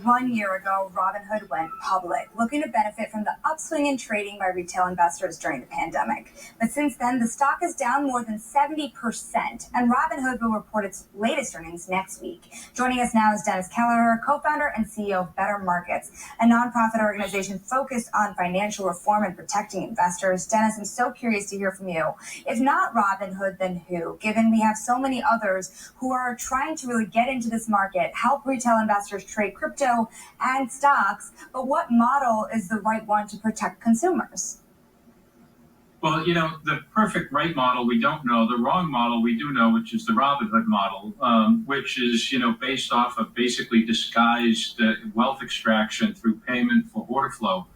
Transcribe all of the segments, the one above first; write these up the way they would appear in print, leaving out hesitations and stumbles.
1 year ago, Robinhood went public, looking to benefit from the upswing in trading by retail investors during the pandemic. But since then, the stock is down more than 70%, and Robinhood will report its latest earnings next week. Joining us now is Dennis Kelleher, co-founder and CEO of Better Markets, a nonprofit organization focused on financial reform and protecting investors. Dennis, I'm so curious to hear from you. If not Robinhood, then who? Given we have so many others who are trying to really get into this market, help retail investors trade crypto and stocks, but what model is the right one to protect consumers? Well, the perfect right model we don't know. The wrong model we do know, which is the Robinhood model, which is, based off of basically disguised wealth extraction through payment for order flow.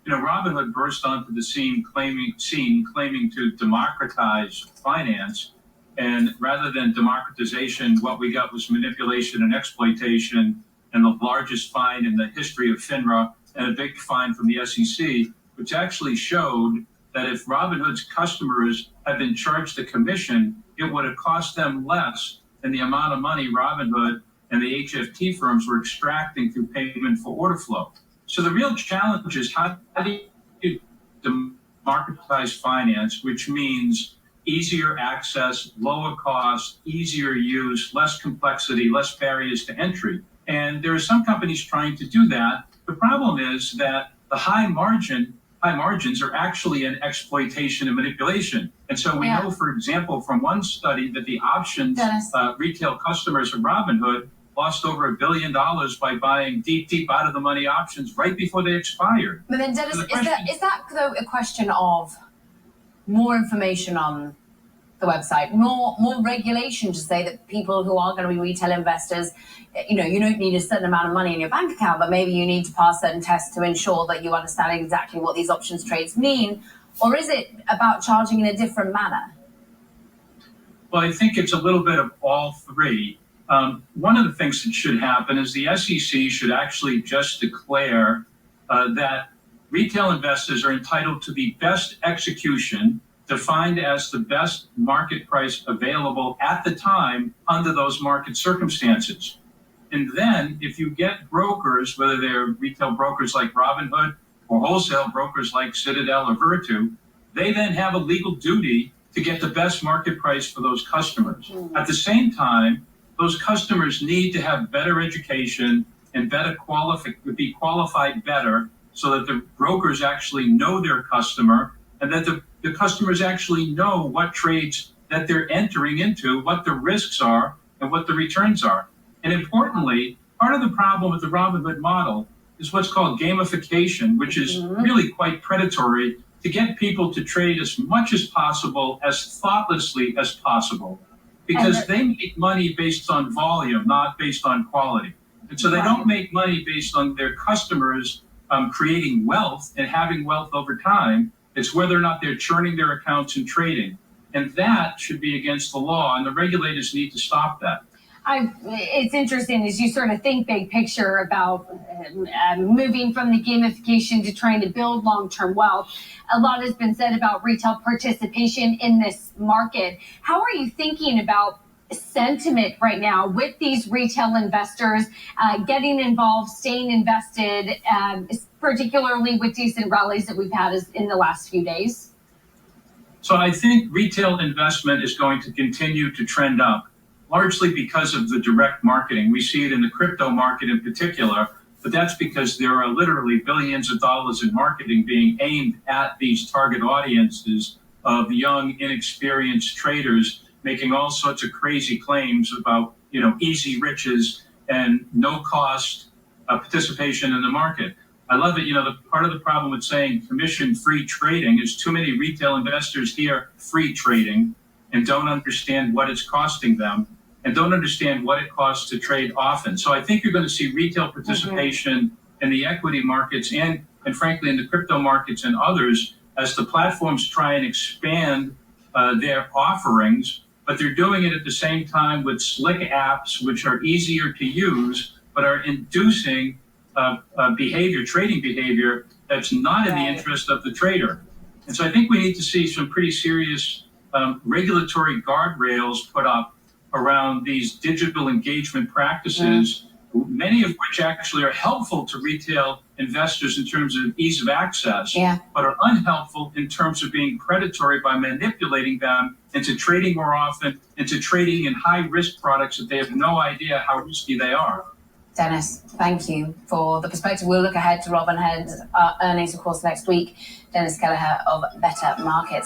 Robinhood burst onto the scene claiming to democratize finance. And rather than democratization, what we got was manipulation and exploitation, and the largest fine in the history of FINRA, and a big fine from the SEC, which actually showed that if Robinhood's customers had been charged a commission, it would have cost them less than the amount of money Robinhood and the HFT firms were extracting through payment for order flow. So the real challenge is how do you democratize finance, which means easier access, lower cost, easier use, less complexity, less barriers to entry. And there are some companies trying to do that. The problem is that the high margins are actually an exploitation and manipulation. And so we know, for example, from one study that the options retail customers of Robinhood lost over $1 billion by buying deep out of the money options right before they expired. But then, Dennis, is that though a question of more information on the website, more regulation to say that people who are going to be retail investors, you don't need a certain amount of money in your bank account, but maybe you need to pass certain tests to ensure that you understand exactly what these options trades mean? Or is it about charging in a different manner? Well, I think it's a little bit of all three. One of the things that should happen is the SEC should actually just declare that retail investors are entitled to the best execution defined as the best market price available at the time under those market circumstances. And then if you get brokers, whether they're retail brokers like Robinhood or wholesale brokers like Citadel or Virtu, they then have a legal duty to get the best market price for those customers. At the same time, those customers need to have better education and be qualified better so that the brokers actually know their customer and that the customers actually know what trades that they're entering into, what the risks are, and what the returns are. And importantly, part of the problem with the Robinhood model is what's called gamification, which is really quite predatory to get people to trade as much as possible, as thoughtlessly as possible, because they make money based on volume, not based on quality. And so they don't make money based on their customers creating wealth and having wealth over time. It's whether or not they're churning their accounts and trading. And that should be against the law, and the regulators need to stop that. It's interesting as you sort of think big picture about moving from the gamification to trying to build long-term wealth. A lot has been said about retail participation in this market. How are you thinking about sentiment right now with these retail investors getting involved, staying invested, particularly with decent rallies that we've had in the last few days? So I think retail investment is going to continue to trend up, largely because of the direct marketing. We see it in the crypto market in particular, but that's because there are literally billions of dollars in marketing being aimed at these target audiences of young, inexperienced traders making all sorts of crazy claims about, easy riches and no cost participation in the market. I love it. The part of the problem with saying commission-free trading is too many retail investors hear free trading and don't understand what it's costing them and don't understand what it costs to trade often. So I think you're going to see retail participation in the equity markets and frankly in the crypto markets and others as the platforms try and expand their offerings, but they're doing it at the same time with slick apps, which are easier to use, but are inducing trading behavior that's not in the interest of the trader. And so I think we need to see some pretty serious regulatory guardrails put up around these digital engagement practices many of which actually are helpful to retail investors in terms of ease of access, but are unhelpful in terms of being predatory by manipulating them into trading more often, into trading in high-risk products that they have no idea how risky they are. Dennis, thank you for the perspective. We'll look ahead to Robinhood's earnings, of course, next week. Dennis Kelleher of Better Markets.